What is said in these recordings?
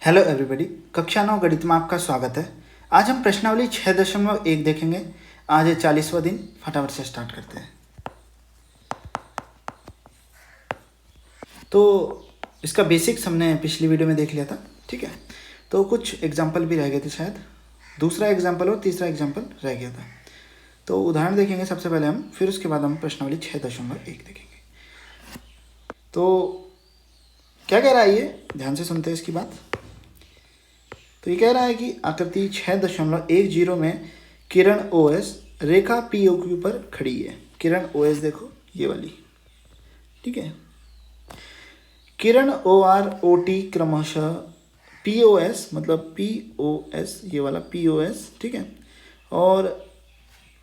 Hello everybody, कक्षा 9 गणित में आपका स्वागत है। आज हम प्रश्नावली 6.1 देखेंगे। आज है 40वां दिन। फटाफट से स्टार्ट करते हैं। तो इसका बेसिक्स हमने पिछली वीडियो में देख लिया था, ठीक है। तो कुछ एग्जाम्पल भी रह गए थे, शायद दूसरा एग्जाम्पल और तीसरा एग्जाम्पल रह गया था। तो उदाहरण देखेंगे सबसे पहले हम, फिर उसके बाद हम प्रश्नावली 6.1 देखेंगे। तो क्या कह रहा है ये, ध्यान से सुनते हैं इसकी बात। तो ये कह रहा है कि आकृति 6.10 में किरण OS रेखा POQ पर खड़ी है। किरण OS देखो ये वाली, ठीक है। किरण OR OT क्रमशः POS मतलब POS, ये वाला POS, ठीक है, और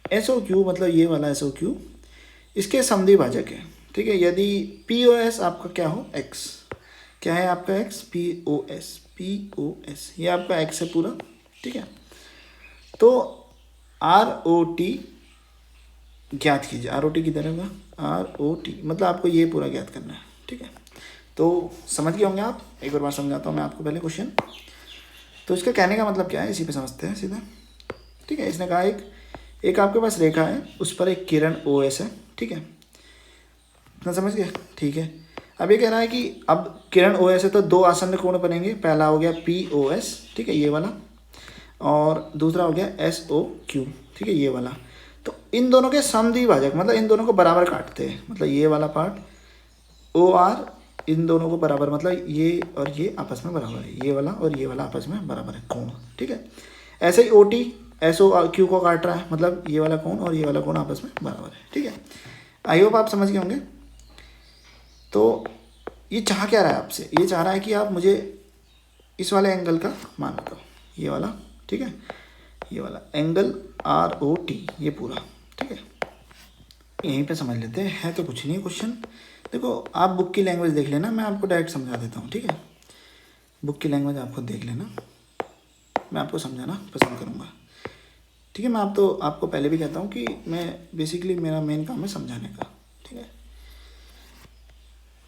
SOQ मतलब ये वाला SOQ इसके समद्विभाजक है, ठीक है। यदि POS आपका क्या हो, X, क्या है आपका X, POS ये आपका X है पूरा, ठीक है। तो ROT ज्ञात कीजिए। ROT किधर होगा, ROT मतलब आपको ये पूरा ज्ञात करना है, ठीक है। तो समझ गए होंगे आप, एक बार समझाता हूँ मैं आपको पहले क्वेश्चन। तो इसका कहने का मतलब क्या है, इसी पे समझते हैं सीधा, ठीक है। इसने कहा एक आपके पास रेखा है, उस पर एक किरण OS है, ठीक है। इतना समझ गए, ठीक है। अब ये कह रहा है कि अब किरण OS है तो दो आसन्न कोण बनेंगे। पहला हो गया POS, ठीक है, ये वाला, और दूसरा हो गया SOQ, ठीक है, ये वाला। तो इन दोनों के समद्विभाजक मतलब इन दोनों को बराबर काटते हैं, मतलब ये वाला पार्ट OR इन दोनों को बराबर, मतलब ये और ये आपस में बराबर है, ये वाला और ये वाला आपस में बराबर है कोण, ठीक है। ऐसे ही OT SOQ को काट रहा है, मतलब ये वाला कोण और ये वाला कोण आपस में बराबर है, ठीक है। आई होप आप समझ गए होंगे। तो ये चाह क्या रहा है आपसे, ये चाह रहा है कि आप मुझे इस वाले एंगल का मान बताओ, ये वाला, ठीक है, ये वाला एंगल ROT ये पूरा, ठीक है। यहीं पे समझ लेते हैं, है तो कुछ नहीं क्वेश्चन। देखो आप बुक की लैंग्वेज देख लेना, मैं आपको डायरेक्ट समझा देता हूँ, ठीक है। बुक की लैंग्वेज आप खुद देख लेना, मैं आपको समझाना पसंद करूँगा, ठीक है। मैं आपको पहले भी कहता हूँ कि मैं बेसिकली मेरा मेन काम है समझाने का, ठीक है।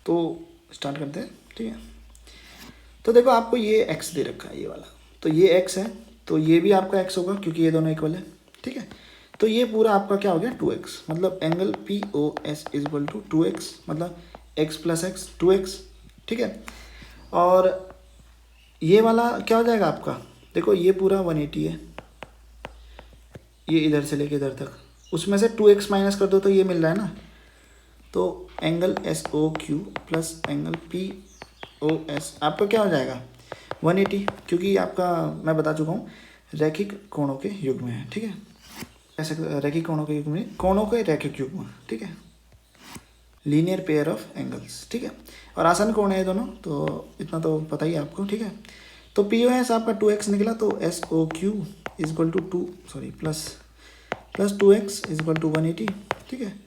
तो स्टार्ट करते हैं, ठीक है। तो देखो आपको ये X दे रखा है, ये वाला, तो ये X है, तो ये भी आपका X होगा क्योंकि ये दोनों इक्वल है, ठीक है। तो ये पूरा आपका क्या हो गया 2x, मतलब angle POS equal to 2x, मतलब x प्लस x 2x, ठीक है। और ये वाला क्या हो जाएगा आपका, देखो ये पूरा 180 है, ये इधर से लेके इधर तक, उसमें से 2x माइनस कर दो तो ये मिल रहा है ना। तो angle SOQ plus angle POS आपका क्या हो जाएगा 180, क्योंकि आपका मैं बता चुका हूँ रैखिक कोणों के युग्म है, ठीक है। ऐसे रैखिक कोणों के युग्म, कोणों के रैखिक युग्म, ठीक है, लीनियर पेयर ऑफ एंगल्स, ठीक है। और आसन कोण है दोनों, तो इतना तो पता ही है आपको, ठीक है। तो POS आपका 2x निकला, तो SOQ is equal to plus 2x is equal to 180, ठीक है।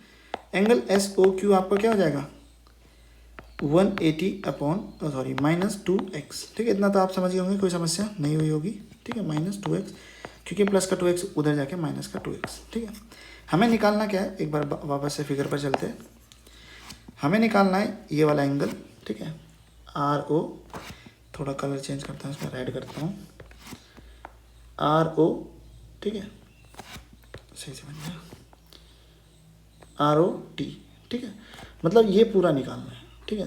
एंगल SOQ आपका क्या हो जाएगा 180 अपॉन माइनस 2x, ठीक है। इतना तो आप समझ गए होंगे, कोई समस्या नहीं हुई होगी, ठीक है। माइनस 2x क्योंकि प्लस का 2x उधर जाके माइनस का 2x, ठीक है। हमें निकालना क्या है, एक बार वापस से फिगर पर चलते हैं। हमें निकालना है ये वाला एंगल, ठीक है, RO, थोड़ा कलर चेंज करता हूँ, इसमें रेड करता हूँ, RO, ठीक है, सही से बन गया ROT, ठीक है। मतलब ये पूरा निकालना है, ठीक है।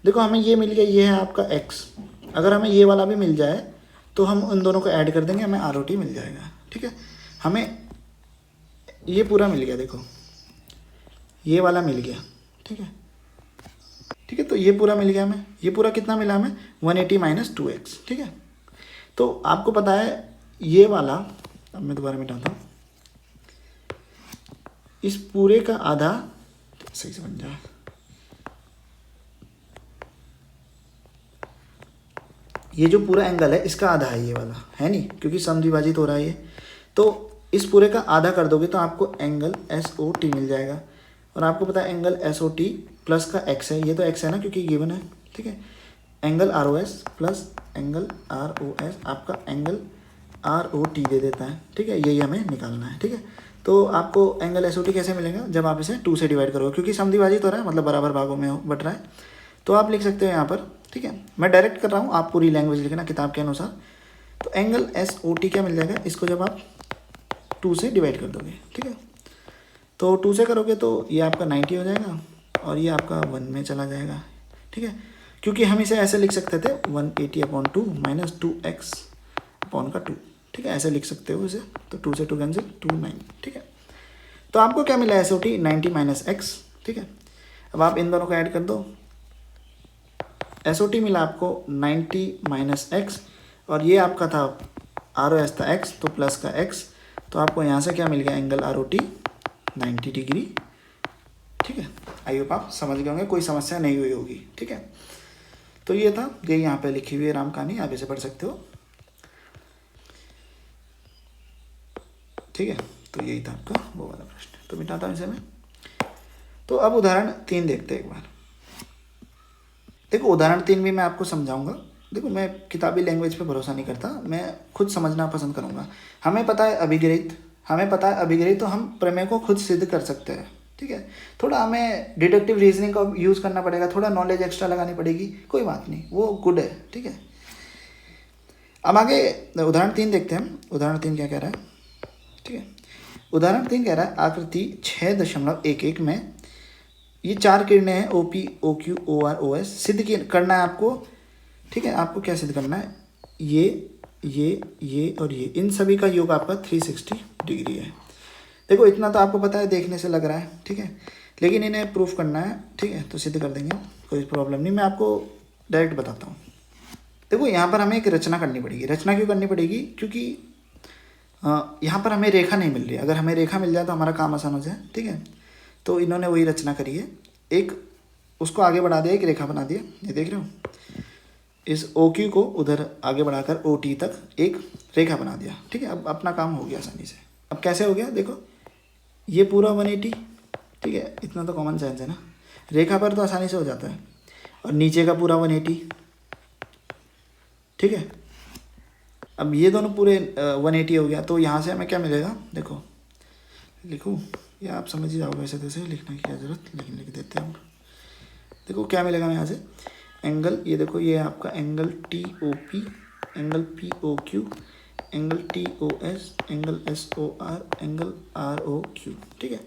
देखो हमें ये मिल गया, ये है आपका X। अगर हमें ये वाला भी मिल जाए तो हम उन दोनों को ऐड कर देंगे, हमें ROT मिल जाएगा, ठीक है। हमें ये पूरा मिल गया, देखो ये वाला मिल गया, ठीक है, ठीक है। तो ये पूरा मिल गया हमें, ये पूरा कितना मिला हमें 180 माइनस 2x, ठीक है। तो आपको पता है ये वाला, अब मैं दोबारा मिटाता हूँ, इस पूरे का आधा, सही से बन जाए, ये जो पूरा एंगल है इसका आधा है ये वाला, है नहीं, क्योंकि समद्विभाजित हो रहा है ये। तो इस पूरे का आधा कर दोगे तो आपको एंगल SOT मिल जाएगा। और आपको पता है एंगल SOT प्लस का x है, ये तो x है ना क्योंकि गिवन है, ठीक है। Angle ROS plus angle ROS आपका एंगल ROT दे देता है, ठीक है। यही हमें निकालना है, ठीक है। तो आपको एंगल SOT कैसे मिलेगा, जब आप इसे 2 से डिवाइड करोगे, क्योंकि समद्विभाजित हो रहा है मतलब बराबर भागों में बट रहा है। तो आप लिख सकते हो यहाँ पर ठीक है, मैं डायरेक्ट कर रहा हूँ, आप पूरी लैंग्वेज लिखना किताब के अनुसार। तो एंगल SOT क्या मिल जाएगा, इसको जब आप 2 से डिवाइड कर दोगे, ठीक है, तो 2 से करोगे तो ये आपका 90 हो जाएगा और ये आपका 1 में चला जाएगा, ठीक है, क्योंकि हम इसे ऐसे लिख सकते थे 180/2 माइनस 2x अपॉन का 2, ठीक है, ऐसे लिख सकते हो इसे, तो 2 से 2 कैंसिल, 2 9, ठीक है। तो आपको क्या मिला SOT 90 माइनस x, ठीक है। अब आप इन दोनों को ऐड कर दो, SOT मिला आपको 90 माइनस x और ये आपका था ROS था x, तो प्लस का x, तो आपको यहाँ से क्या मिल गया, एंगल ROT 90 डिग्री, ठीक है। आई होप आप समझ गए होंगे, कोई समस्या नहीं हुई होगी, ठीक है। तो ये था, ये यहाँ पे लिखी हुई है राम कहानी, आप इसे पढ़ सकते हो, ठीक है। तो यही था आपका वो वाला प्रश्न, तो मिटाता हूँ इसे मैं। तो अब उदाहरण 3 देखते हैं एक बार। देखो उदाहरण 3 भी मैं आपको समझाऊंगा। देखो मैं किताबी लैंग्वेज पे भरोसा नहीं करता, मैं खुद समझना पसंद करूंगा। हमें पता है अभिग्रहित, तो हम प्रमेय को खुद सिद्ध कर सकते हैं, ठीक है। थोड़ा हमें डिडक्टिव रीजनिंग का यूज़ करना पड़ेगा, थोड़ा नॉलेज एक्स्ट्रा लगानी पड़ेगी, कोई बात नहीं, वो गुड है, ठीक है। अब आगे उदाहरण 3 देखते हैं हम। उदाहरण 3 क्या कह रहा है, ठीक है। उदाहरण 3 कह रहा है आकृति 6.11 में ये 4 किरणें हैं OP, OQ, OR, OS सिद्ध करना है आपको, ठीक है। आपको क्या सिद्ध करना है, ये और ये, इन सभी का योग आपका 360 डिग्री है। देखो इतना तो आपको पता है, देखने से लग रहा है, ठीक है, लेकिन इन्हें प्रूफ करना है, ठीक है, तो सिद्ध कर देंगे हम, कोई प्रॉब्लम नहीं। मैं आपको डायरेक्ट बताता हूँ। देखो यहाँ पर हमें एक रचना करनी पड़ेगी। रचना क्यों करनी पड़ेगी, क्योंकि यहाँ पर हमें रेखा नहीं मिल रही। अगर हमें रेखा मिल जाए तो हमारा काम आसान हो जाए, ठीक है। तो इन्होंने वही रचना करी है, एक उसको आगे बढ़ा दिया, एक रेखा बना दिया, ये देख रहे हो, इस OQ को उधर आगे बढ़ाकर OT तक एक रेखा बना दिया, ठीक है। अब अपना काम हो गया आसानी से। अब कैसे हो गया, देखो ये पूरा 180, ठीक है, इतना तो कॉमन सेंस है ना, रेखा पर तो आसानी से हो जाता है, और नीचे का पूरा 180, ठीक है। अब ये दोनों पूरे 180 हो गया, तो यहाँ से हमें क्या मिलेगा, देखो लिखूँ या आप समझ ही जाओगे, वैसे तैसे लिखने की क्या ज़रूरत, लेकिन लिख देते हैं हम। देखो क्या मिलेगा हमें यहाँ से, एंगल, ये देखो ये आपका angle TOP, angle POQ, angle TOS, angle SOR, angle ROQ, ठीक है।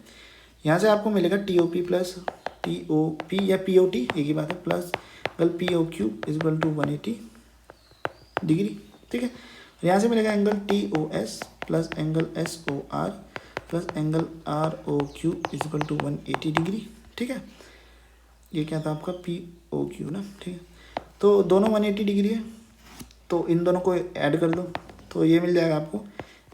यहाँ से आपको मिलेगा TOP प्लस TOP या POT, एक ही बात है, plus angle POQ equal to 180 degree, ठीक है। यहाँ से मिलेगा angle TOS plus angle SOR plus angle ROQ equal to 180 degree, ठीक है। ये क्या था आपका POQ ना, ठीक है। तो दोनों 180 डिग्री है, तो इन दोनों को ऐड कर दो, तो ये मिल जाएगा आपको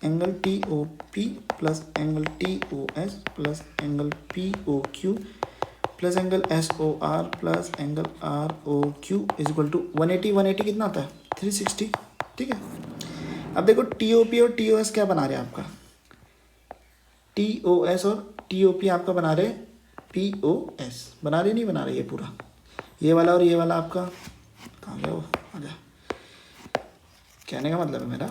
angle TOP plus angle TOS plus angle POQ plus angle SOR plus angle ROQ equal to 180 कितना होता है, 360, ठीक है। अब देखो TOP और TOS क्या बना रहे हैं आपका, TOS और TOP आपका बना रहे POS, बना रहे नहीं बना रहे, ये पूरा ये वाला और ये वाला आपका कहाँ गया वो, आजा, कहने का मतलब है मेरा,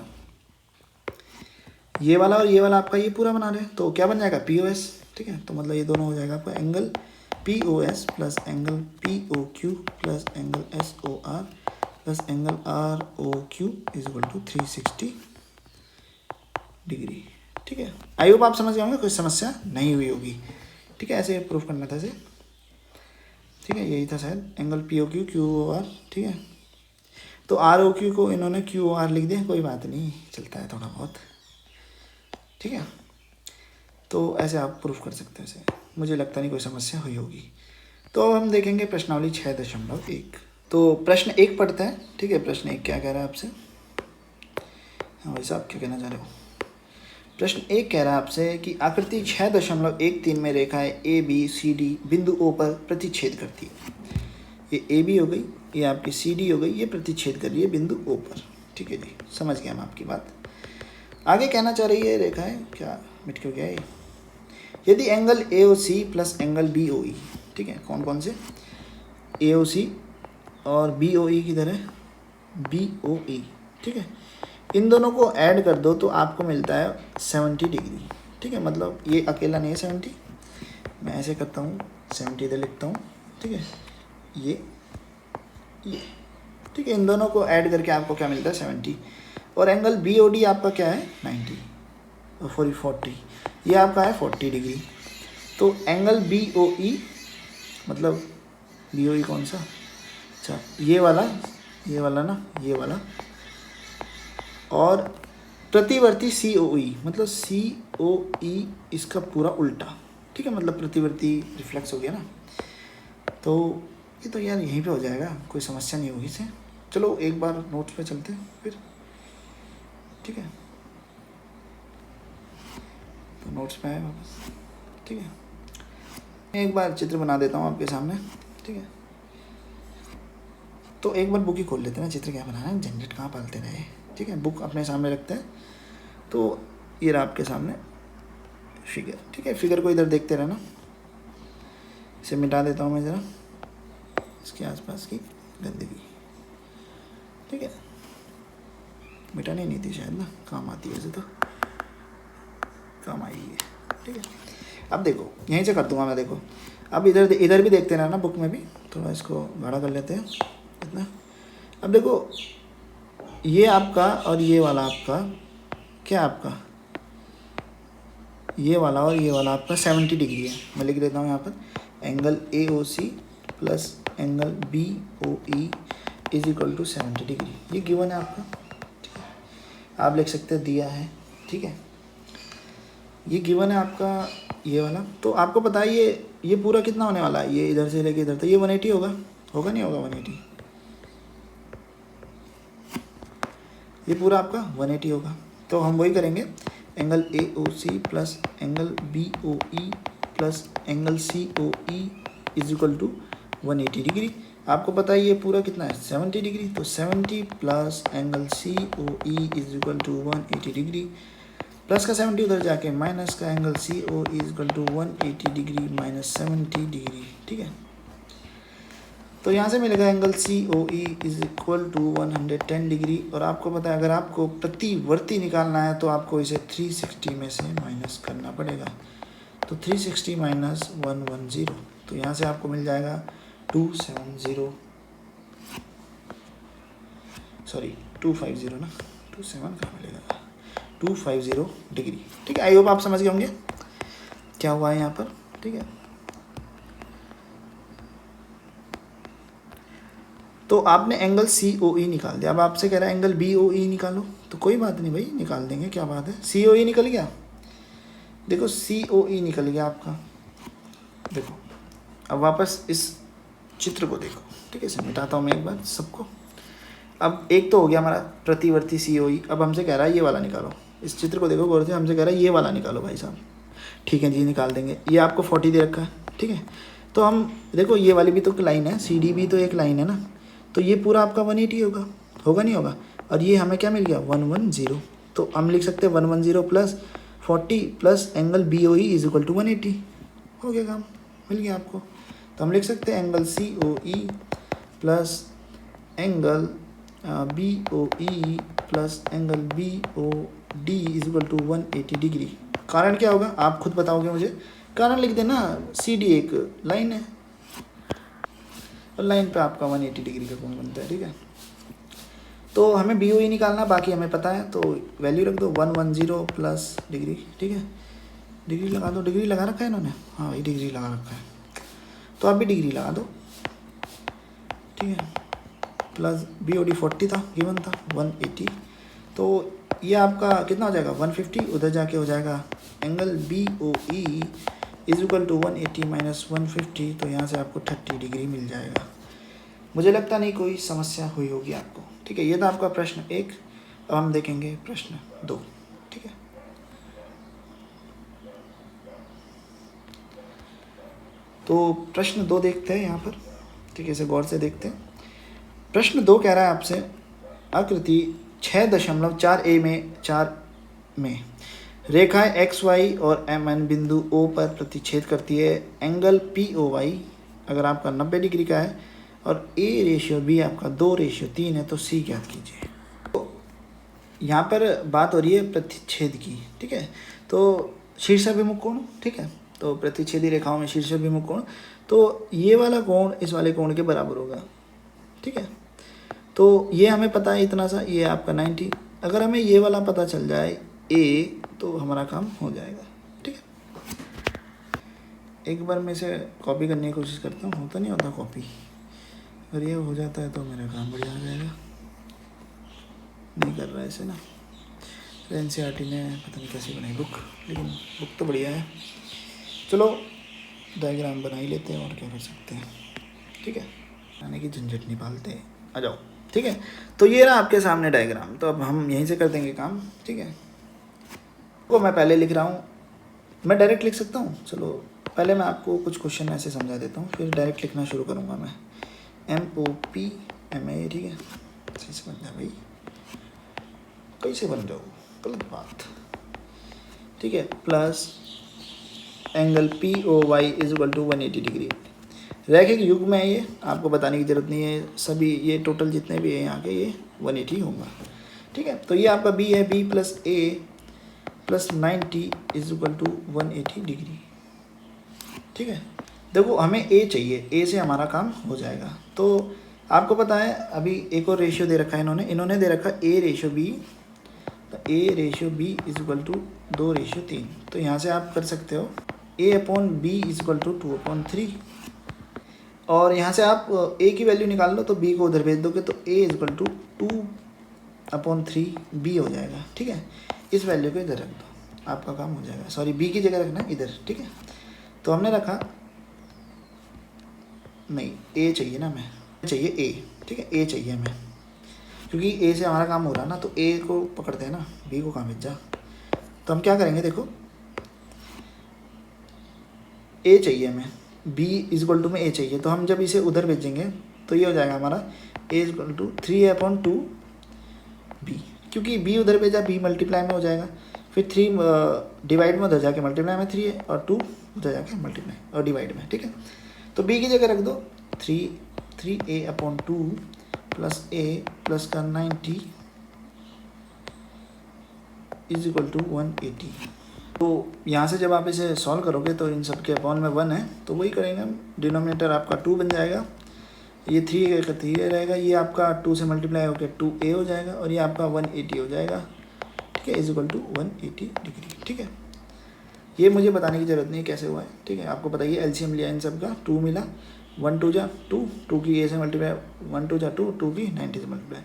ये वाला और ये वाला आपका ये पूरा बना रहे हैं, तो क्या बन जाएगा POS, ठीक है। तो मतलब ये दोनों हो जाएगा आपका angle POS plus angle POQ plus angle SOR plus angle ROQ equal to 360 degree, ठीक है। आई होप आप समझ गए होंगे, कोई समस्या नहीं हुई होगी, ठीक है। ऐसे प्रूफ करना था इसे, ठीक है, यही था शायद, एंगल POQ QOR, ठीक है। तो ROQ को इन्होंने QOR लिख दिया, कोई बात नहीं, चलता है थोड़ा बहुत, ठीक है। तो ऐसे आप प्रूफ कर सकते हैं इसे, मुझे लगता नहीं कोई समस्या हुई होगी। तो अब हम देखेंगे प्रश्नावली 6.1। तो प्रश्न 1 पढ़ते हैं, ठीक है। प्रश्न 1 क्या कह रहा है आपसे, हाँ भाई साहब क्या कहना चाह रहे हो। प्रश्न 1 कह रहा है आपसे कि आकृति 6.13 में रेखाएं ABCD बिंदु O पर प्रतिच्छेद करती है। ये AB हो गई, ये आपकी CD हो गई, ये प्रतिच्छेद कर रही है बिंदु O पर, ठीक है जी, समझ गए हम आपकी बात। आगे कहना चाह रही है रेखाएं, क्या मिट क्यों गया है, यदि angle AOC plus angle BOE, ठीक है, कौन कौन से, AOC और BOE की तरह BOE, ठीक है, इन दोनों को ऐड कर दो तो आपको मिलता है 70 डिग्री, ठीक है। मतलब ये अकेला नहीं है 70, मैं ऐसे करता हूँ 70 इधर लिखता हूँ, ठीक है, ये ठीक है। इन दोनों को ऐड करके आपको क्या मिलता है 70। और एंगल बी ओ डी आपका क्या है 90 और 40, ये आपका है 40 डिग्री। तो एंगल बी ओ ई मतलब बी ओ ई कौन सा, अच्छा ये वाला ना, ये वाला। और प्रतिवर्ती सी ओ ई मतलब सी ओ ई इसका पूरा उल्टा, ठीक है, मतलब प्रतिवर्ती रिफ्लेक्स हो गया ना। तो ये तो यार यहीं पे हो जाएगा, कोई समस्या नहीं होगी इसे। चलो एक बार नोट्स पे चलते हैं फिर, ठीक है। तो नोट्स पे आए वापस, ठीक है। मैं एक बार चित्र बना देता हूँ आपके सामने, ठीक है। तो एक बार बुक ही खोल लेते हैं, चित्र क्या बनाना है, झंझट कहाँ पालते रहे, ठीक है। बुक अपने सामने रखते हैं। तो ये रहा आपके सामने फिगर, ठीक है। फिगर को इधर देखते रहना। इसे मिटा देता हूँ मैं ज़रा, इसके आसपास की गंदगी, ठीक है। मिटानी नहीं थी शायद ना, काम आती है वैसे तो, काम आई है, ठीक है। अब देखो यहीं से कर दूंगा मैं, देखो अब इधर भी देखते रहना बुक में भी। थोड़ा इसको गाढ़ा कर लेते हैं इतना। अब देखो ये आपका और ये वाला आपका क्या, आपका ये वाला और ये वाला आपका 70 डिग्री है। मैं लिख देता हूँ यहाँ पर, angle A O C plus angle B O E is equal to 70 degree. ये गिवन है आपका, ठीक है। आप लिख सकते हैं दिया है, ठीक है। ये गिवन है आपका ये वाला। तो आपको पता है ये पूरा कितना होने वाला है, ये इधर से लेके इधर तक ये 180 होगा नहीं होगा 180, ये पूरा आपका 180 होगा। तो हम वही करेंगे, angle A O C plus angle B O E plus angle C O E is equal to 180 degree. आपको पता है ये पूरा कितना है 70 डिग्री। तो 70 plus angle C O E is equal to 180 degree, plus का 70 उधर जाके माइनस का angle C O is equal to 180 degree minus 70 degree, ठीक है। तो यहाँ से मिलेगा angle C O E is equal to 110 degree. और आपको पता है अगर आपको प्रतिवर्ती निकालना है तो आपको इसे 360 में से माइनस करना पड़ेगा। तो 360 माइनस 110, तो यहाँ से आपको मिल जाएगा 270, सॉरी 250 ना, 27 कहाँ मिलेगा, 250 डिग्री, ठीक है। आई होप आप समझ गए होंगे क्या हुआ है यहाँ पर, ठीक है। तो आपने एंगल सी ओ ई निकाल दिया। अब आपसे कह रहा है एंगल बी ओ ई निकालो, तो कोई बात नहीं भाई, निकाल देंगे, क्या बात है। सी ओ ई निकल गया, देखो सी ओ ई निकल गया आपका। देखो अब वापस इस चित्र को देखो, ठीक है। इसे मिटाता हूँ मैं एक बार सबको। अब एक तो हो गया हमारा प्रतिवर्ती सी ओ ई। अब हमसे कह रहा है ये वाला निकालो, इस चित्र को देखो गौर से, हमसे कह रहा है ये वाला निकालो भाई साहब, ठीक है जी निकाल देंगे। ये आपको 40 दे रखा है, ठीक है। तो हम देखो ये वाली भी तो लाइन है, सी डी भी तो एक लाइन है ना, तो ये पूरा आपका 180 होगा नहीं होगा। और ये हमें क्या मिल गया 110, तो हम लिख सकते हैं 110 plus 40 plus angle B O E is equal to 180, हो गया काम, मिल गया आपको। तो हम लिख सकते हैं angle C O E plus angle B O E plus angle B O D is equal to 180 degree. कारण क्या होगा आप खुद बताओगे मुझे, कारण लिख देना, सी डी एक लाइन है और लाइन पे आपका 180 डिग्री का कोण बनता है, ठीक है। तो हमें बी ओ ई निकालना, बाकी हमें पता है, तो वैल्यू रख दो 110 प्लस डिग्री, ठीक है। डिग्री लगा दो, डिग्री लगा रखा है इन्होंने, हाँ भाई डिग्री लगा रखा है, तो आप भी डिग्री लगा दो, ठीक है। प्लस बी ओ डी 40 था, गिवन था 180, तो ये आपका कितना हो जाएगा 150, उधर जाके हो जाएगा angle B O E is equal to 180 minus 150, तो यहाँ से आपको 30 डिग्री मिल जाएगा। मुझे लगता नहीं कोई समस्या हुई होगी आपको, ठीक है। ये था आपका प्रश्न 1। अब हम देखेंगे प्रश्न 2, ठीक है। तो प्रश्न 2 देखते हैं यहाँ पर, ठीक है, इसे गौर से देखते हैं। प्रश्न 2 कह रहा है आपसे, आकृति 6.4 में रेखाएं एक्स वाई और एम एन बिंदु ओ पर प्रतिच्छेद करती है। एंगल पी ओ वाई अगर आपका 90 डिग्री का है और ए रेशियो बी आपका 2:3 है, तो सी ज्ञात कीजिए। तो यहाँ पर बात हो रही है प्रतिच्छेद की, ठीक है। तो शीर्षाभिमुख कोण, ठीक है, तो प्रतिच्छेदी रेखाओं में शीर्षाभिमुख कोण, तो ये वाला कोण इस वाले कोण के बराबर होगा, ठीक है। तो ये हमें पता है इतना सा, ये आपका 90। अगर हमें ये वाला पता चल जाए ए, तो हमारा काम हो जाएगा। ठीक है, एक बार मैं इसे कॉपी करने की कोशिश करता हूँ, होता नहीं होता कॉपी। अगर ये हो जाता है तो मेरा काम बढ़िया हो जाएगा। नहीं कर रहा है इसे ना, NCERT ने पता नहीं कैसे बनाई बुक, लेकिन बुक तो बढ़िया है। चलो डायग्राम बना ही लेते हैं, और क्या कर सकते हैं। ठीक है, आने की झंझट नहीं पालते, आ जाओ। ठीक है, तो ये रहा आपके सामने डायग्राम। तो अब हम यहीं से कर देंगे काम। ठीक है, वो मैं पहले लिख रहा हूँ, मैं डायरेक्ट लिख सकता हूँ। चलो पहले मैं आपको कुछ क्वेश्चन ऐसे समझा देता हूँ, फिर डायरेक्ट लिखना शुरू करूँगा मैं। MOPMA, ठीक है, सही से बन जाए भाई, कैसे बन जाओ, गलत बात। ठीक है, plus angle POY is equal to 180 degree. रैखिक युग्म है ये, आपको बताने की ज़रूरत नहीं है, सभी ये टोटल जितने भी हैं यहाँ के ये 180 होगा। ठीक है, तो ये आपका B है, B plus A plus 90 is equal to 180 degree. ठीक है, देखो हमें A चाहिए, A से हमारा काम हो जाएगा। तो आपको पता है अभी एक और रेशियो दे रखा है इन्होंने दे रखा A/B, तो A/B इज इक्वल टू 2/3। तो यहाँ से आप कर सकते हो A/B इज इक्वल टू 2/3, और यहाँ से आप A की वैल्यू निकाल लो, तो B को उधर भेज दोगे तो A is equal to 2/3B हो जाएगा। ठीक है, इस वैल्यू को इधर रख दो, आपका काम हो जाएगा। सॉरी, B की जगह रखना इधर। ठीक है, तो हमने रखा, नहीं A चाहिए ना, हमें चाहिए A। ठीक है, A चाहिए हमें, क्योंकि A से हमारा काम हो रहा है ना, तो A को पकड़ते हैं ना, B को कहाँ भेज जा। तो हम क्या करेंगे, देखो A चाहिए हमें, B इज इक्वल टू में A चाहिए, तो हम जब इसे उधर भेजेंगे तो ये हो जाएगा हमारा A is equal to 3/2B, क्योंकि B उधर भेजा, B मल्टीप्लाई में हो जाएगा, फिर 3 डिवाइड में उधर जाके मल्टीप्लाई में 3 है, और 2 उधर जाके मल्टीप्लाई और डिवाइड में। ठीक है, तो B की जगह रख दो 3A/2 प्लस A प्लस का 90 इज इक्वल टू 180। तो यहाँ से जब आप इसे सॉल्व करोगे तो इन सब के अपॉन में 1 है, तो वही करेंगे हम। डिनोमिनेटर आपका 2 बन जाएगा, ये 3 का 3 रहेगा, ये आपका 2 से मल्टीप्लाई होकर 2A हो जाएगा, और ये आपका 180 हो जाएगा। ठीक है, इज इक्वल टू 180 डिग्री। ठीक है, ये मुझे बताने की ज़रूरत नहीं है कैसे हुआ है। ठीक है, आपको बताइए, LCM लिया इन सब का, 2 मिला, 1 2 जा 2 की A से मल्टीप्लाई, 1 2 जा 2 की 90 से मल्टीप्लाई।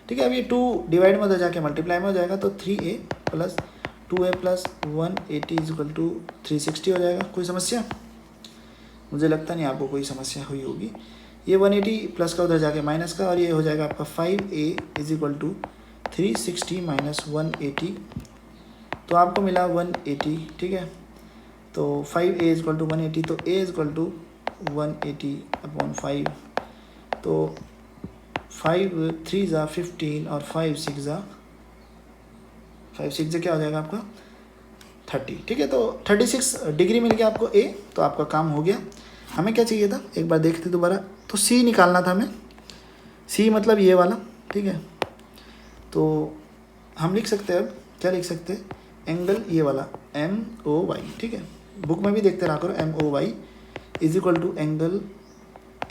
ठीक है, अब ये 2 डिवाइड में उधर जाके मल्टीप्लाई में हो जाएगा, तो 3A plus 2A plus 180 is equal to 360 हो जाएगा। कोई समस्या? मुझे लगता नहीं आपको कोई समस्या हुई होगी। ये 180 प्लस का उधर जाके माइनस का, और ये हो जाएगा आपका 5A is equal to 360 minus 180, तो आपको मिला 180। ठीक है, तो 5A इज इक्वल टू 180, तो A इज इक्वल टू 180/5, तो 5 3 ज़ा 15 और 5 6 ज़ा 5 6 क्या हो जाएगा आपका 30। ठीक है, तो 36 डिग्री मिल गया आपको A, तो आपका काम हो गया। हमें क्या चाहिए था, एक बार देखते दोबारा, तो C निकालना था हमें। C मतलब ये वाला। ठीक है, तो हम लिख सकते हैं, अब क्या लिख सकते हैं, एंगल ये वाला MOY। ठीक है, बुक में भी देखते रहा करो, MOY is equal to angle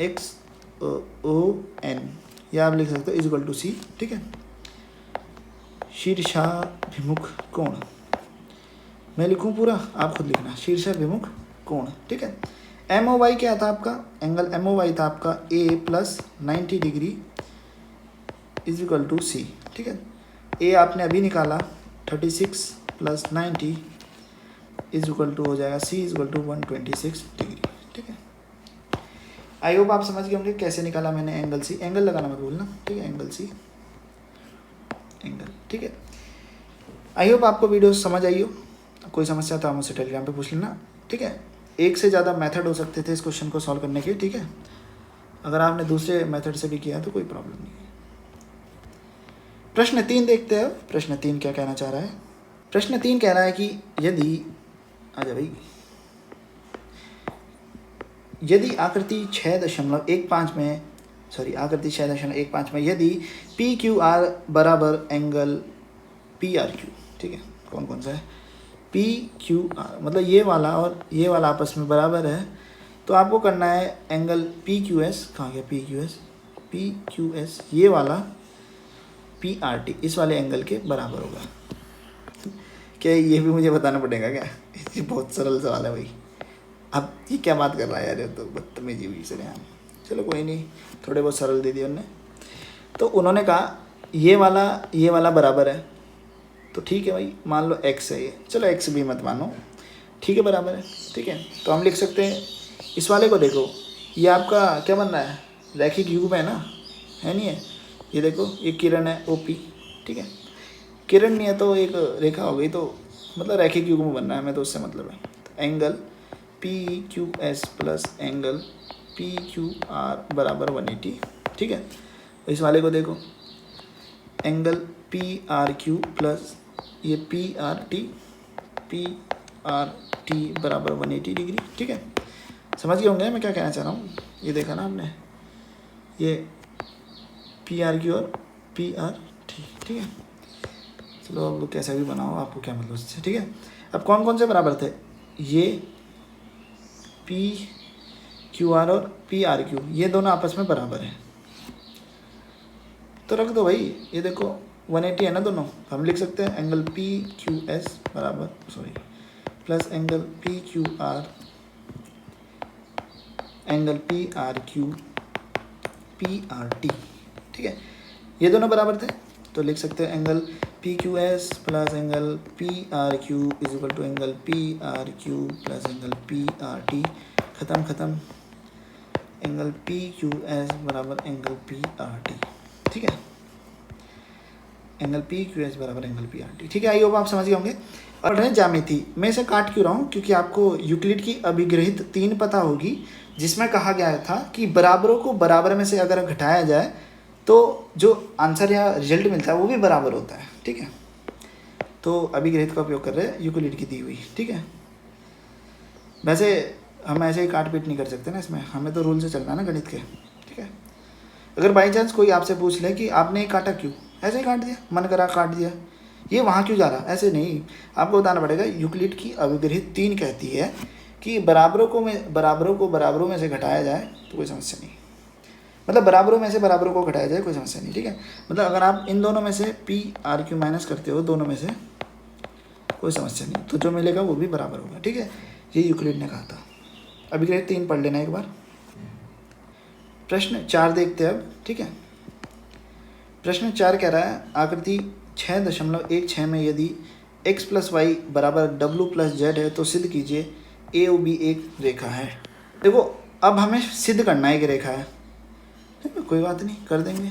XON, या आप लिख सकते हो इज इक्वल टू C। ठीक है, शीर्षाभिमुख कोण, मैं लिखूं पूरा, आप खुद लिखना, शीर्षाभिमुख कोण। ठीक है, MOY क्या था आपका, एंगल MOY था आपका A plus 90 degree is equal to C। ठीक है, A आपने अभी निकाला, 36 प्लस 90 इज इक्वल टू हो जाएगा C is equal to 126 degree. ठीक है, आई होप आप समझ गए होंगे कैसे निकाला मैंने एंगल C। एंगल लगाना मत भूलना। ठीक है, एंगल C, एंगल। ठीक है, आई होप आपको वीडियो समझ आई हो। कोई समस्या तो आप मुझसे टेलीग्राम पे पूछ लेना। ठीक है, एक से ज़्यादा मेथड हो सकते थे इस क्वेश्चन को सॉल्व करने के। ठीक है, अगर आपने दूसरे मेथड से भी किया तो कोई प्रॉब्लम नहीं है। प्रश्न 3 देखते हैं। प्रश्न 3 क्या कहना चाह रहा है। प्रश्न 3 कह रहा है कि यदि, आजा भाई, यदि आकृति 6.15 में, सॉरी आकृति 6.15 में यदि PQR बराबर एंगल PRQ। ठीक है, कौन कौन सा है, PQR मतलब ये वाला और ये वाला आपस में बराबर है, तो आपको करना है एंगल PQS। कहाँ गया PQS, पी क्यू एस ये वाला पी आर टी इस वाले एंगल के बराबर होगा। क्या ये भी मुझे बताना पड़ेगा क्या? ये बहुत सरल सवाल है भाई। अब ये क्या बात कर रहा है यार, ये तो बदतमीजी हुई सर यहाँ। चलो कोई नहीं, थोड़े बहुत सरल दे दिए उन्होंने। तो उन्होंने कहा ये वाला बराबर है, तो ठीक है भाई, मान लो x है ये, चलो x भी मत मानो, ठीक है बराबर है, ठीक है। तो हम लिख सकते हैं इस वाले को, देखो ये आपका क्या बन रहा है, रैखिक युग्म है ना, है नहीं है? ये देखो ये किरण है OP, ठीक है। किरण नहीं है तो एक रेखा हो गई, तो मतलब रैखिक युग्म बन रहा है, हमें तो उससे मतलब है। तो angle PQS plus angle PQR बराबर 180, ठीक है। इस वाले को देखो एंगल PRQ प्लस ये PRT बराबर 180 डिग्री, ठीक है। समझ गए होंगे मैं क्या कहना चाह रहा हूँ? ये देखा ना आपने, ये PRQ और PRT, ठीक है। चलो अब कैसा भी बनाओ, आपको क्या मतलब उससे, ठीक है। अब कौन कौन से बराबर थे? ये PQR और PRQ ये दोनों आपस में बराबर हैं, तो रख दो भाई। ये देखो 180 है ना दोनों, हम लिख सकते हैं एंगल PQS बराबर plus angle PQR angle PRQ PRT, ठीक है। ये दोनों बराबर थे, तो लिख सकते हैं angle PQS plus angle PRQ is equal to angle PRQ plus angle PRT, ख़त्म, एंगल PQS बराबर एंगल PRT, ठीक है। एंगल PQS बराबर एंगल PRT, ठीक है। आई होप आप समझ गए होंगे। और है ज्यामिति, मैं इसे काट क्यों रहा हूँ, क्योंकि आपको यूक्लिड की अभिग्रहित 3 पता होगी, जिसमें कहा गया था कि बराबरों को बराबर में से अगर घटाया जाए तो जो आंसर या रिजल्ट मिलता है वो भी बराबर होता है, ठीक है। तो अभिग्रहित का उपयोग कर रहे हैं यूक्लिड की दी हुई, ठीक है। वैसे हम ऐसे ही काट पीट नहीं कर सकते ना इसमें, हमें तो रूल से चलना है ना गणित के, ठीक है। अगर बाई चांस कोई आपसे पूछ ले कि आपने काटा क्यों, ऐसे ही काट दिया, मन करा काट दिया, ये वहाँ क्यों जा रहा, ऐसे नहीं, आपको बताना पड़ेगा। यूक्लिड की अभिग्रहित 3 कहती है कि बराबरों को बराबरों में से घटाया जाए तो कोई समस्या नहीं, मतलब बराबरों में से बराबरों को घटाया जाए कोई समस्या नहीं, ठीक है। मतलब अगर आप इन दोनों में से PRQ माइनस करते हो, दोनों में से कोई समस्या नहीं, तो जो मिलेगा वो भी बराबर होगा, ठीक है। ये यूक्लिड ने कहा था। अभिग्रहित 3 पढ़ लेना एक बार। प्रश्न 4 देखते हैं अब, ठीक है। प्रश्न 4 कह रहा है आकृति 6.16 में यदि x प्लस वाई बराबर W प्लस जेड है तो सिद्ध कीजिए AOB एक रेखा है। देखो अब हमें सिद्ध करना है कि रेखा है, कोई बात नहीं कर देंगे।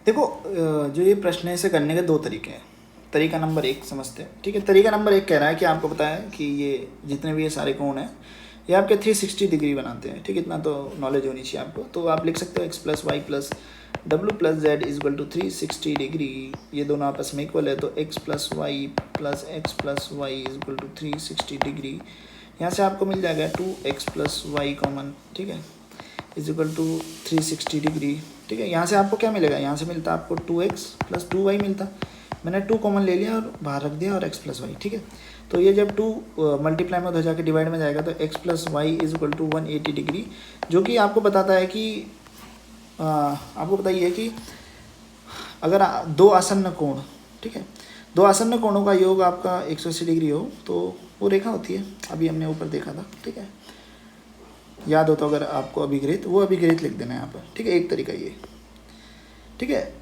देखो जो ये प्रश्न है इसे करने के 2 तरीके हैं। तरीका नंबर 1 समझते हैं, ठीक है। तरीका नंबर 1 कह रहा है कि आपको पता है कि ये जितने भी ये सारे कोण हैं ये आपके 360 डिग्री बनाते हैं, ठीक है। इतना तो नॉलेज होनी चाहिए आपको। तो आप लिख सकते हो x plus Y plus W plus Z is equal to 360 degree, ये दोनों आपस में इक्वल है, तो x plus Y is equal to 360 degree. यहाँ से आपको मिल जाएगा 2x प्लस वाई कॉमन, ठीक है, इज इक्वल टू 360 डिग्री, ठीक है। यहाँ से आपको क्या मिलेगा, यहाँ से मिलता आपको 2x प्लस 2y मिलता, मैंने 2 कॉमन ले लिया और बाहर रख दिया और x प्लस वाई, ठीक है। तो ये जब 2 मल्टीप्लाई में उधर जाके डिवाइड में जाएगा तो x plus Y is equal to 180 degree, जो कि आपको बताता है कि आपको बताइए कि अगर 2 आसन्न कोण, ठीक है, 2 आसन्न कोणों का योग आपका 180 डिग्री हो तो वो रेखा होती है। अभी हमने ऊपर देखा था, ठीक है, याद हो तो अगर आपको अभिग्रहित, वो अभिग्रहित लिख देना है यहाँ पर, ठीक है। एक तरीका ये, ठीक है।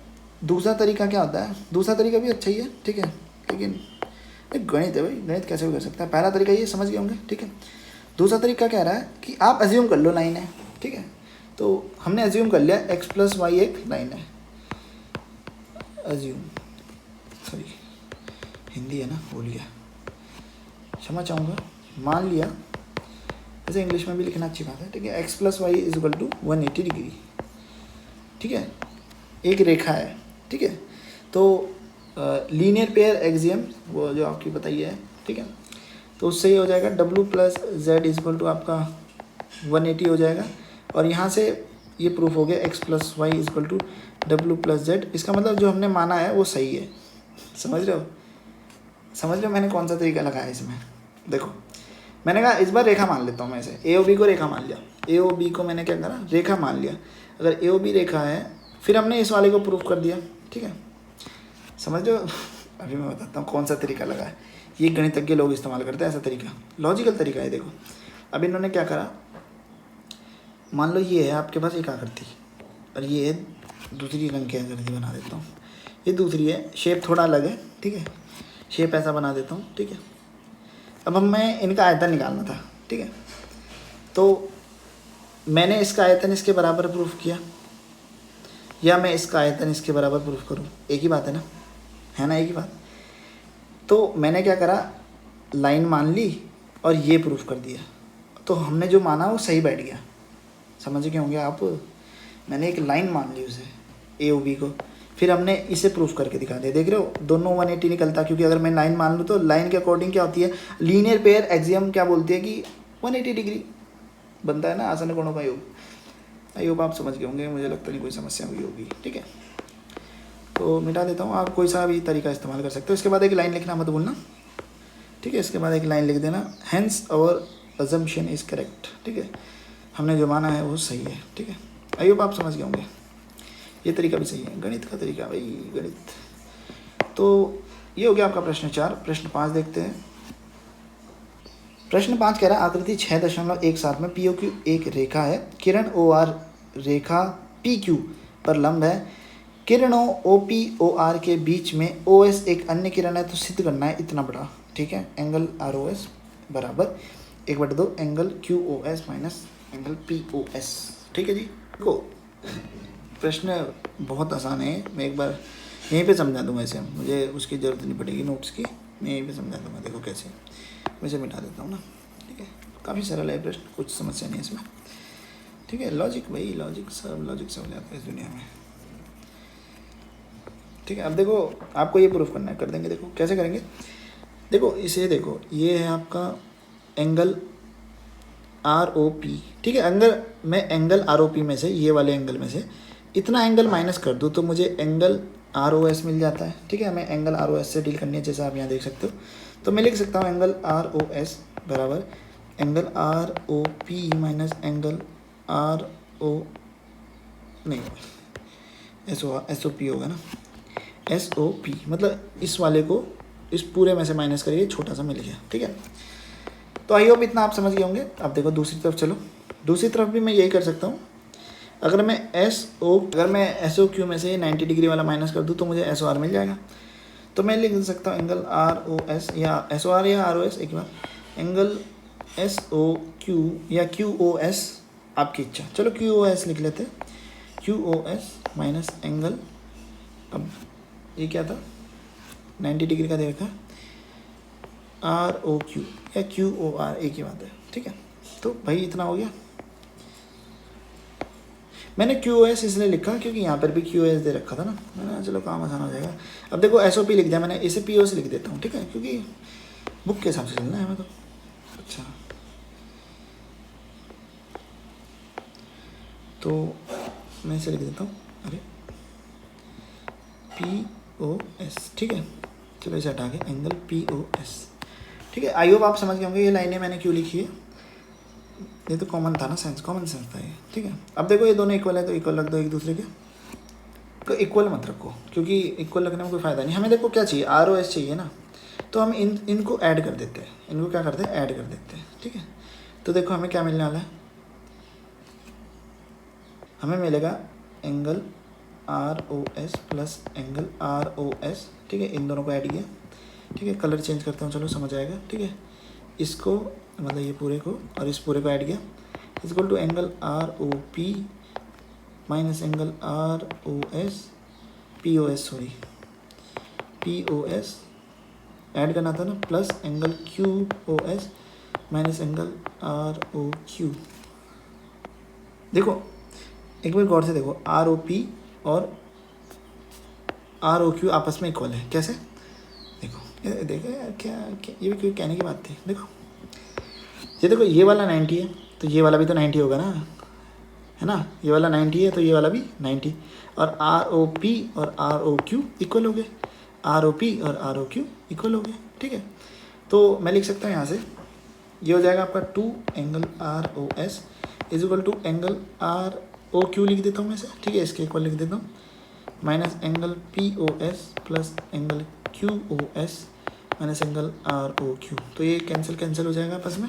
दूसरा तरीका क्या होता है, दूसरा तरीका भी अच्छा ही है, ठीक है, लेकिन एक गणित है भाई, गणित कैसे भी कर सकता है। पहला तरीका ये समझ गए होंगे, ठीक है। दूसरा तरीका कह रहा है कि आप अज्यूम कर लो लाइन है, ठीक है। तो हमने अज्यूम कर लिया x प्लस वाई एक लाइन है, अज्यूम, सॉरी हिंदी है ना, भूल गया, क्षमा चाहूँगा, मान लिया, वैसे इंग्लिश में भी लिखना अच्छी बात है, ठीक है। x plus Y is equal to 180 degree, ठीक है, एक रेखा है, ठीक है। तो लीनियर पेयर एक्सियम वो जो आपकी बताइए है, ठीक है, तो उससे ये हो जाएगा W plus Z is equal to आपका 180 हो जाएगा, और यहाँ से ये प्रूफ हो गया x plus Y is equal to W plus Z. इसका मतलब जो हमने माना है वो सही है, समझ रहे हो मैंने कौन सा तरीका लगाया इसमें। देखो मैंने कहा इस बार रेखा मान लेता हूँ मैं इसे, AOB को रेखा मान लिया, AOB को मैंने क्या करा, रेखा मान लिया। अगर AOB रेखा है फिर हमने इस वाले को प्रूफ कर दिया, ठीक है, समझ लो। अभी मैं बताता हूँ कौन सा तरीका लगा है, ये गणितज्ञ लोग इस्तेमाल करते हैं ऐसा तरीका, लॉजिकल तरीका है। देखो अब इन्होंने क्या करा, मान लो ये है आपके पास एक आकृति और ये है दूसरी रंग की आकृति, बना देता हूँ। ये दूसरी है, शेप थोड़ा अलग है, ठीक है, शेप ऐसा बना देता हूँ, ठीक है। अब हमें इनका आयतन निकालना था, ठीक है, तो मैंने इसका आयतन इसके बराबर प्रूफ किया या मैं इसका आयतन इसके बराबर प्रूफ करूँ, एक ही बात है ना, है ना, एक ही बात। तो मैंने क्या करा, लाइन मान ली और ये प्रूफ कर दिया, तो हमने जो माना वो सही बैठ गया, समझ गए होंगे आप। मैंने एक लाइन मान ली उसे ए ओ बी को, फिर हमने इसे प्रूफ करके दिखा दिया, देख रहे हो दोनों 180 निकलता, क्योंकि अगर मैं लाइन मान लूँ तो लाइन के अकॉर्डिंग क्या होती है, लीनियर पेयर एक्सियम क्या बोलती है कि 180 डिग्री बनता है ना आसन कोणों का योग। आई होप आप समझ गए होंगे, मुझे लगता नहीं कोई समस्या हुई होगी, ठीक है। तो मिटा देता हूँ, आप कोई सा भी तरीका इस्तेमाल कर सकते हो। इसके बाद एक लाइन लिखना मत भूलना, ठीक है, इसके बाद एक लाइन लिख देना, hence our assumption is correct, ठीक है, हमने जो माना है वो सही है, ठीक है। आई होप आप समझ गए होंगे, ये तरीका भी सही है, गणित का तरीका भाई, गणित। तो ये हो गया आपका प्रश्न 4। प्रश्न 5 देखते हैं। प्रश्न 5 कह रहा है आकृति 6.17 में POQ एक रेखा है, किरण OR रेखा PQ पर लंब है, किरणों OP OR के बीच में OS एक अन्य किरण है, तो सिद्ध करना है इतना बड़ा, ठीक है, एंगल ROS बराबर 1/2 angle QOS minus angle POS, ठीक है जी। देखो प्रश्न बहुत आसान है, मैं एक बार यहीं पे समझा दूंगा इसे, मुझे उसकी ज़रूरत नहीं पड़ेगी नोट्स की, मैं यहीं पे समझा दूंगा। देखो कैसे, वैसे मिटा देता हूँ ना, ठीक है, काफ़ी सरल है प्रश्न, कुछ समस्या नहीं है इसमें, ठीक है। लॉजिक भाई, लॉजिक सब हो जाता है इस दुनिया में, ठीक है। अब देखो आपको ये प्रूफ करना है, कर देंगे, देखो कैसे करेंगे। देखो इसे देखो, ये है आपका एंगल ROP, ठीक है। अगर मैं एंगल ROP में से, ये वाले एंगल में से इतना एंगल माइनस कर दूँ तो मुझे एंगल ROS मिल जाता है, ठीक है। हमें एंगल ROS से डील करनी है, जैसा आप यहाँ देख सकते हो। तो मैं लिख सकता हूँ एंगल ROS बराबर angle ROP minus angle SOP होगा ना, SOP मतलब इस वाले को इस पूरे में से माइनस करिए, छोटा सा मिल गया, ठीक है। तो आई होप इतना आप समझ गए होंगे। अब देखो दूसरी तरफ चलो, दूसरी तरफ भी मैं यही कर सकता हूँ। अगर मैं SOQ में से 90 डिग्री वाला माइनस कर दूँ तो मुझे SOR मिल जाएगा। तो मैं लिख सकता हूँ एंगल ROS या SOR या ROS, एक बार एंगल SOQ या QOS, आपकी इच्छा। चलो QOS लिख लेते हैं, QOS माइनस एंगल, अब ये क्या था 90 डिग्री का देखा, ROQ या QOR, एक ही बात है, ठीक है। तो भाई इतना हो गया। मैंने QoS इसलिए लिखा क्योंकि यहाँ पर भी QoS दे रखा था ना, मैंने चलो काम आसान हो जाएगा। अब देखो SOP लिख दिया मैंने, इसे POS लिख देता हूँ, ठीक है, क्योंकि बुक के हिसाब से चलना है हमें तो। अच्छा तो मैं इसे लिख देता हूँ, अरे POS, ठीक है। चलो इसे हटा के एंगल POS, ठीक है। आई होप आप समझ गए होंगे ये लाइनें मैंने क्यों लिखी है, ये तो कॉमन था ना, कॉमन सेंस था ये, ठीक है। अब देखो ये दोनों इक्वल है तो इक्वल रख दो एक दूसरे के, तो इक्वल मत रखो क्योंकि इक्वल रखने में कोई फ़ायदा नहीं। हमें देखो क्या चाहिए, ROS चाहिए ना, तो हम इनको ऐड कर देते हैं, इनको क्या करते हैं, ऐड कर देते हैं, ठीक है। तो देखो हमें क्या मिलने वाला है, हमें मिलेगा angle ROS plus angle ROS, ठीक है। इन दोनों को ऐड किया, ठीक है। कलर चेंज करता हूँ, चलो समझ आएगा, ठीक है। इसको मतलब ये पूरे को और इस पूरे को ऐड किया, equal to angle ROP minus angle ROS POS add करना था ना, plus angle QOS minus angle ROQ। देखो एक बार गौर से देखो, ROP और ROQ आपस में इक्वल है, कैसे, देखो यार क्या ये भी कोई कहने की बात थी। देखो ये देखो, ये वाला 90 है तो ये वाला भी तो 90 होगा ना, है ना, ये वाला 90 है तो ये वाला भी 90, और ROP और ROQ इक्वल हो गए, ROP और ROQ इक्वल हो गए, ठीक है। तो मैं लिख सकता हूँ यहाँ से, ये हो जाएगा आपका 2 angle ROS is equal to angle O Q लिख देता हूँ मैं इसे, ठीक है, इसके इक्वल लिख देता हूँ minus angle P O S plus angle Q O S minus angle R O Q. तो ये कैंसिल हो जाएगा आपस में,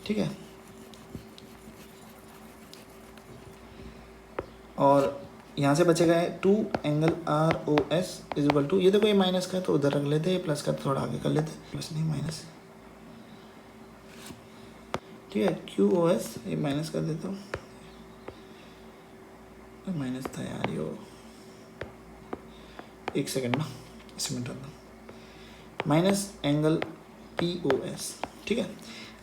ठीक है। और यहाँ से बचेगा 2 angle R O S is equal to, ये देखो ये माइनस का तो उधर रख लेते, ये प्लस का तो थोड़ा आगे कर लेते, प्लस नहीं माइनस, ठीक है। क्यू ओ एस ये माइनस कर देता हूँ, माइनस था यार यो, एक सेकंड ना, इसमें डाल दो minus angle P O S, ठीक है।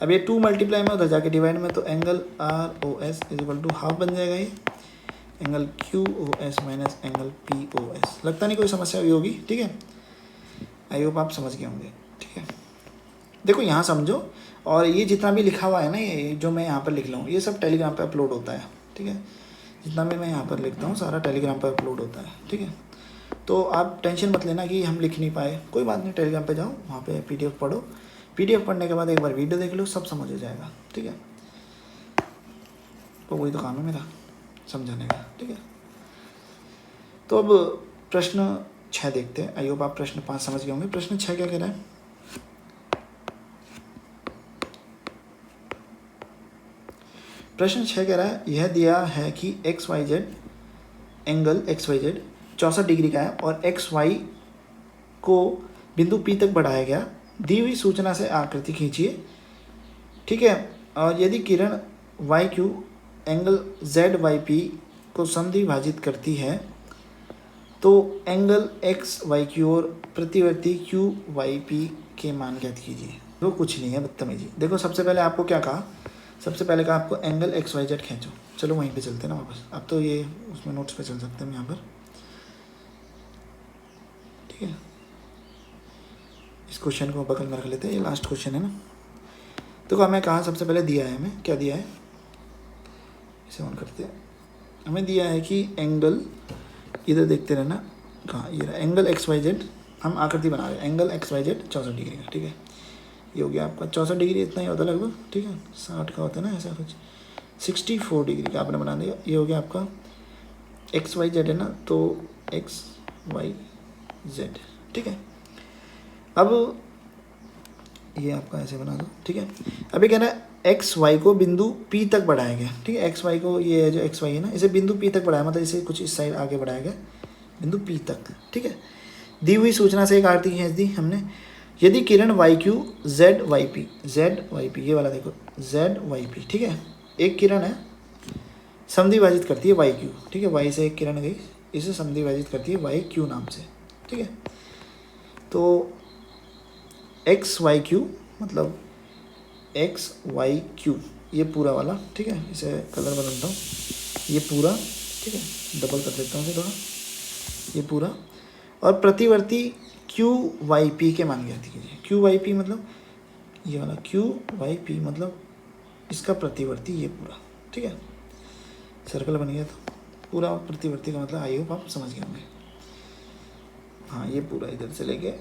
अब ये 2 मल्टीप्लाई में उधर जाके डिवाइड में, तो angle R O S is equal to half बन जाएगा ये angle Q O S minus angle P O S. लगता नहीं कोई समस्या हुई होगी, ठीक है। आई होप आप समझ गए होंगे, ठीक है। देखो यहाँ समझो, और ये जितना भी लिखा हुआ है ना, ये जो मैं यहाँ पर लिख रहा हूँ, ये सब टेलीग्राम पे अपलोड होता है, ठीक है। जितना भी मैं यहाँ पर लिखता हूँ सारा टेलीग्राम पर अपलोड होता है, ठीक है। तो आप टेंशन मत लेना कि हम लिख नहीं पाए, कोई बात नहीं, टेलीग्राम पे जाओ, वहाँ पे PDF पढ़ो, PDF पढ़ने के बाद एक बार वीडियो देख लो, सब समझ हो जाएगा, ठीक है। तो वही तो काम है मेरा, समझाने का, ठीक है। तो अब प्रश्न 6 देखते हैं। आई होप आप प्रश्न 5 समझ गए होंगे। प्रश्न 6 क्या कह रहा है? प्रश्न 6 कह रहा है, यह दिया है कि XYZ एंगल XYZ 64 डिग्री का है और XY को बिंदु P तक बढ़ाया गया, दी हुई सूचना से आकृति खींचिए, ठीक है। और यदि किरण YQ एंगल ZYP को समद्विभाजित करती है तो एंगल XYQ और प्रतिवर्ती QYP के मान ज्ञात कीजिए। वो कुछ नहीं है बदतमीजी। देखो सबसे पहले आपको क्या कहा, सबसे पहले कहा आपको एंगल XYZ खींचो। चलो वहीं पे चलते हैं ना वापस, अब तो ये उसमें नोट्स पे चल सकते हैं यहाँ पर, ठीक है। इस क्वेश्चन को बगल में रख लेते हैं, ये लास्ट क्वेश्चन है ना। तो हमें कहा सबसे पहले दिया है, हमें क्या दिया है, इसे ऑन करते हैं। हमें दिया है कि एंगल, इधर देखते रहना, कहाँ ये रहा एंगल XYZ, हम आकृति बना रहे हैं एंगल XYZ 64 डिग्री का, ठीक है। ये हो गया आपका 64 डिग्री, इतना ही होता है लगभग, ठीक है। 60 का होता है ना ऐसा कुछ, 64 डिग्री का आपने बना दिया। ये हो गया आपका XYZ है ना, तो XYZ, ठीक है। अब ये आपका ऐसे बना दो, ठीक है। अभी कहना है XY को बिंदु P तक बढ़ाया गया, ठीक है। XY को, ये जो XY है ना, इसे बिंदु P तक बढ़ाया, मतलब इसे कुछ इस साइड आगे बढ़ाया गया बिंदु P तक, ठीक है। दी हुई सूचना से एक आकृति खींच दी हमने। यदि किरण YQ ZYP, ये वाला देखो ZYP, ठीक है, एक किरण है, समद्विभाजित करती है YQ, ठीक है। Y से एक किरण गई, इसे समद्विभाजित करती है YQ नाम से, ठीक है। तो XYQ मतलब XYQ ये पूरा वाला, ठीक है। इसे कलर बदलता हूँ, ये पूरा, ठीक है, डबल कर देता हूँ थोड़ा, ये पूरा। और प्रतिवर्ती QYP के मान ज्ञात कीजिए। QYP मतलब ये वाला, QYP मतलब इसका प्रतिवर्ती, ये पूरा, ठीक है। सर्कल बन गया तो पूरा प्रतिवर्ती का मतलब, आई होप आप समझ गए होंगे। हाँ, ये पूरा इधर से लेके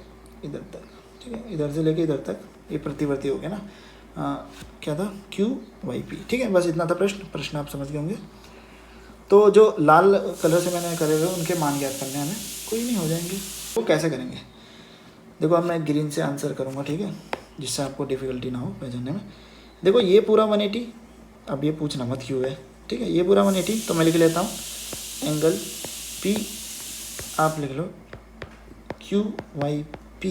इधर तक, ठीक है, इधर से लेके इधर तक ये प्रतिवर्ती हो गया ना। क्या था, QYP, ठीक है। बस इतना था प्रश्न आप समझ गए होंगे। तो जो लाल कलर से मैंने करे हुए उनके मान ज्ञात करने हमें, कोई नहीं हो जाएंगे। वो कैसे करेंगे, देखो अब मैं ग्रीन से आंसर करूँगा, ठीक है, जिससे आपको डिफ़िकल्टी ना हो पहचानने में। देखो ये पूरा 180, अब ये पूछना मत क्यों है, ठीक है। ये पूरा 180, तो मैं लिख लेता हूँ एंगल P, आप लिख लो QYP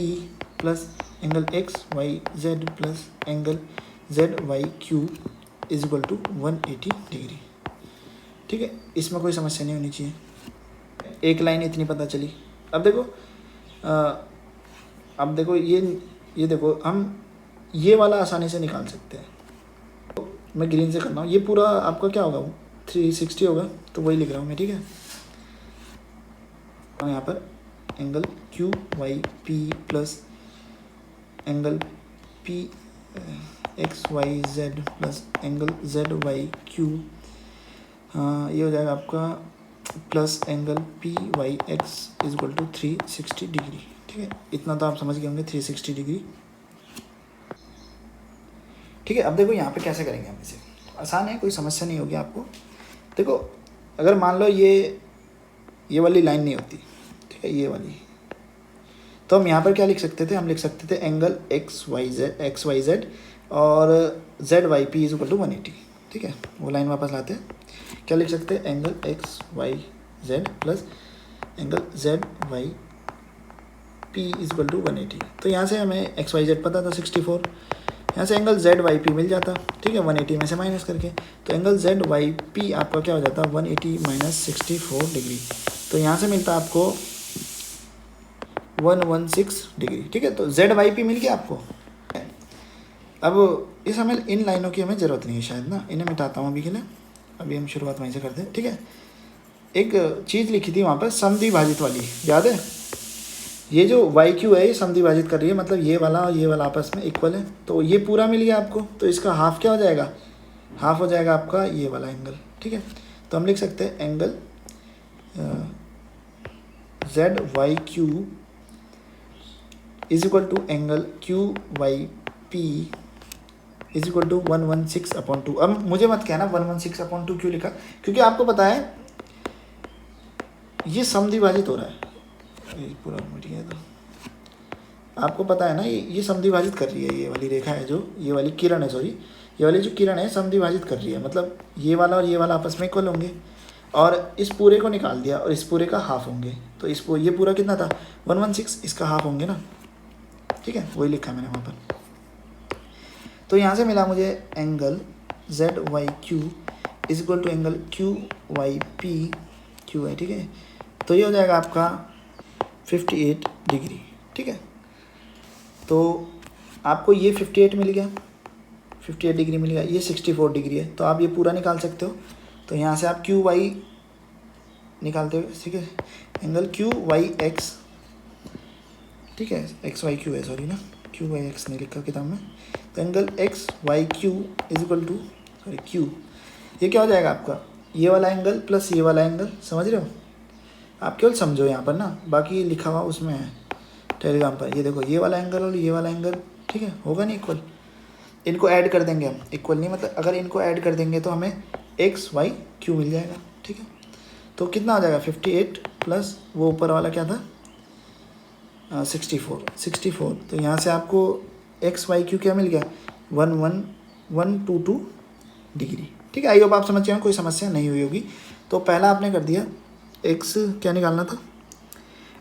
plus angle XYZ plus angle ZYQ is equal to 180 degree, ठीक है। इसमें कोई समस्या नहीं होनी चाहिए, एक लाइन इतनी पता चली। अब देखो ये देखो, हम ये वाला आसानी से निकाल सकते हैं। तो मैं ग्रीन से कर रहा हूँ, ये पूरा आपका क्या होगा, 360 होगा, तो वही लिख रहा हूँ मैं, ठीक है। और यहाँ पर angle QYP plus angle PXYZ plus angle ZYQ, ये हो जाएगा आपका plus angle PYX is equal to 360 degree, ठीक है। इतना तो आप समझ गए होंगे, 360 डिग्री, ठीक है। अब देखो यहाँ पे कैसे करेंगे हम इसे, आसान है, कोई समस्या नहीं होगी आपको। देखो अगर मान लो ये वाली लाइन नहीं होती, ठीक है, ये वाली, तो हम यहाँ पर क्या लिख सकते थे, हम लिख सकते थे एंगल एक्स वाई जेड और Z Y P is equal to 180, ठीक है। वो लाइन वापस लाते हैं, क्या लिख सकते हैं, angle X Y Z plus angle Z Y P is equal to 180। तो यहाँ से हमें एक्स वाई जेड पता था 64, यहाँ से एंगल जेड वाई पी मिल जाता, ठीक है, 180 में से माइनस करके। तो एंगल जेड वाई पी आपका क्या हो जाता, 180 माइनस 64 डिग्री। तो यहाँ से मिलता आपको 116 डिग्री, ठीक है। तो जेड वाई पी मिल गया आपको। अब इस हमें इन लाइनों की हमें ज़रूरत नहीं है शायद ना, इन्हें मिटाता हूँ अभी के लिए। अभी हम शुरुआत वहीं से करते हैं, ठीक है। एक चीज़ लिखी थी वहाँ पर समद्विभाजित वाली, याद है, ये जो वाई क्यू है ये समद्विभाजित कर रही है, मतलब ये वाला और ये वाला आपस में इक्वल है। तो ये पूरा मिल गया आपको, तो इसका हाफ क्या हो जाएगा, हाफ हो जाएगा आपका ये वाला एंगल, ठीक है। तो हम लिख सकते हैं angle Z Y Q is equal to angle Q Y P is equal to 116/2। अब मुझे मत कहना 116/2 क्यों लिखा, क्योंकि आपको पता है ये समद्विभाजित हो रहा है, ये पूरा मिट गया। तो आपको पता है ना ये समद्विभाजित कर रही है, ये वाली रेखा है जो, ये वाली किरण है, सॉरी, ये वाली जो किरण है समद्विभाजित कर रही है, मतलब ये वाला और ये वाला आपस में इक्वल होंगे। और इस पूरे को निकाल दिया और इस पूरे का हाफ होंगे, तो इसको ये पूरा कितना था 116, इसका हाफ होंगे ना, ठीक है, वही लिखा मैंने वहाँ पर। तो यहाँ से मिला मुझे angle Z Y Q is equal to angle Q Y P Q है, ठीक है। तो ये हो जाएगा आपका 58 डिग्री, ठीक है। तो आपको ये 58 मिल गया, 58 डिग्री मिल गया, ये 64 डिग्री है, तो आप ये पूरा निकाल सकते हो। तो यहाँ से आप क्यू वाई निकालते हो, ठीक है, एंगल क्यू वाई एक्स, ठीक है, एक्स वाई क्यू है, सॉरी ना, क्यू वाई एक्स नहीं लिखा किताब में। तो angle X Y Q is equal to, sorry Q, ये क्या हो जाएगा आपका, ये वाला एंगल प्लस ये वाला एंगल, समझ रहे हो, आप केवल समझो यहाँ पर ना, बाकी लिखा हुआ उसमें है टेलीग्राम पर, ये देखो ये वाला एंगल और ये वाला एंगल, ठीक है, होगा नहीं इक्वल, इनको ऐड कर देंगे हम, इक्वल नहीं मतलब अगर इनको ऐड कर देंगे तो हमें एक्स वाई क्यू मिल जाएगा, ठीक है। तो कितना आ जाएगा 58 प्लस वो ऊपर वाला क्या था 64। तो यहाँ से आपको एक्स वाई क्यू क्या मिल गया 11122 डिग्री, ठीक है। आई होप आप समझ जाए, कोई समस्या नहीं हुई होगी। तो पहला आपने कर दिया, एक्स क्या निकालना था,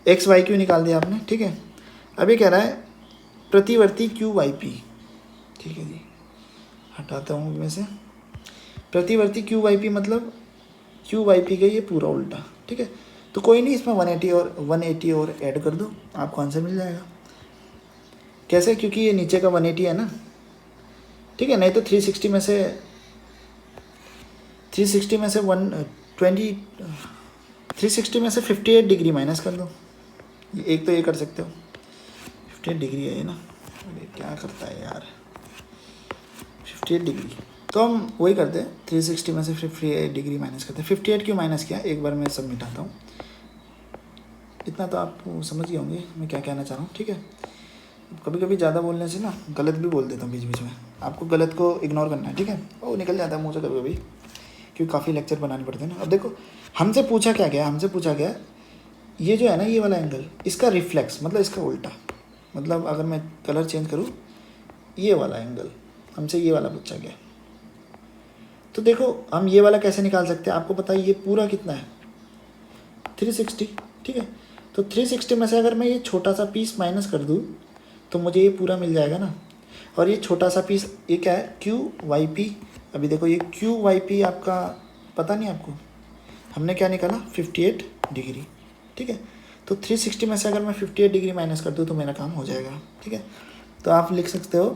एक्स वाई क्यू निकाल दिया आपने, ठीक है। अभी कह रहा है प्रतिवर्ती क्यू वाई पी, ठीक है जी, हटाता हूँ में से, प्रतिवर्ती क्यू वाई पी मतलब क्यू वाई पी का ये पूरा उल्टा, ठीक है। तो कोई नहीं, इसमें 180 और ऐड कर दो, आपको आंसर मिल जाएगा। कैसे, क्योंकि ये नीचे का 180 है ना, ठीक है, नहीं तो 360 में से 360 में से 58 डिग्री माइनस कर दो, एक तो ये कर सकते हो, 58 डिग्री है ये ना, अरे क्या करता है यार 58 डिग्री। तो हम वही करते हैं, 360 में से 58 डिग्री माइनस करते हैं। 58 क्यों माइनस किया, एक बार मैं सब मिटाता हूँ, इतना तो आप समझ गए होंगे मैं क्या कहना चाह रहा हूँ, ठीक है। कभी कभी ज़्यादा बोलने से ना गलत भी बोल देता हूँ बीच बीच में, आपको गलत को इग्नोर करना है, ठीक है। वो निकल जाता है मुँह से कभी कभी, क्योंकि काफ़ी लेक्चर बनाने पड़ते हैं ना। अब देखो हमसे पूछा क्या गया, हमसे पूछा गया ये जो है ना ये वाला एंगल, इसका रिफ्लेक्स मतलब इसका उल्टा, मतलब अगर मैं कलर चेंज करूँ, ये वाला एंगल हमसे ये वाला पूछा गया। तो देखो हम ये वाला कैसे निकाल सकते हैं, आपको पता है ये पूरा कितना है 360, ठीक है। तो 360 में से अगर मैं ये छोटा सा पीस माइनस कर दूँ तो मुझे ये पूरा मिल जाएगा ना। और ये छोटा सा पीस ये क्या है क्यू वाई पी, अभी देखो ये क्यू वाई पी आपका पता नहीं आपको, हमने क्या निकाला 58 डिग्री, ठीक है। तो 360 में से अगर मैं 58 डिग्री माइनस कर दूँ तो मेरा काम हो जाएगा, ठीक है। तो आप लिख सकते हो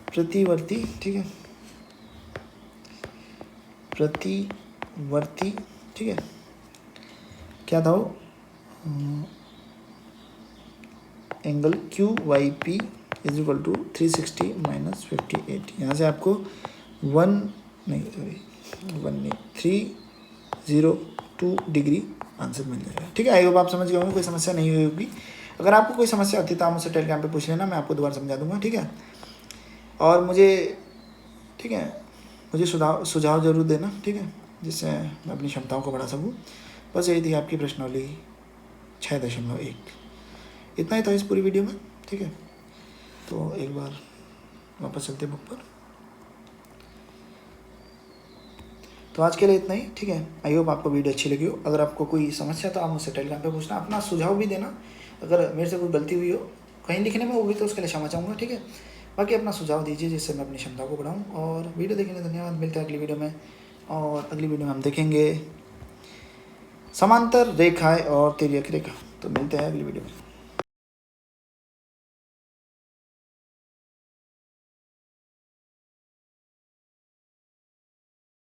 प्रतिवर्ती, ठीक है, प्रतिवर्ती, ठीक है, क्या था वो angle Q Y P is equal to 360 minus 58। यहाँ से आपको 302 डिग्री आंसर मिल जाएगा, ठीक है। आई होप आप समझ गए होंगे, कोई समस्या नहीं हुई होगी। अगर आपको कोई समस्या होती है तो आप मुझसे टेलीग्राम पे पूछ लेना, मैं आपको दोबारा समझा दूंगा, ठीक है। और मुझे, ठीक है, मुझे सुझाव ज़रूर देना, ठीक है। जिससे मैं अपनी क्षमताओं को बढ़ा सकूँ। बस यही थी आपकी प्रश्नावली 6.1। इतना ही था इस पूरी वीडियो में, ठीक है। तो एक बार वापस चलते बुक पर। तो आज के लिए इतना ही, ठीक है। आई होप आपको वीडियो अच्छी लगी हो। अगर आपको कोई समस्या तो आप मुझसे टेलीग्राम पे पूछना, अपना सुझाव भी देना। अगर मेरे से कोई गलती हुई हो कहीं लिखने में होगी तो उसके लिए क्षमा चाहूँगा, ठीक है। बाकी अपना सुझाव दीजिए जिससे मैं अपनी क्षमता को बढ़ाऊँ। और वीडियो देखने के लिए धन्यवाद। मिलते हैं अगली वीडियो में, और अगली वीडियो में हम देखेंगे समांतर रेखाएँ और तिर्यक रेखा। तो मिलते हैं अगली वीडियो में।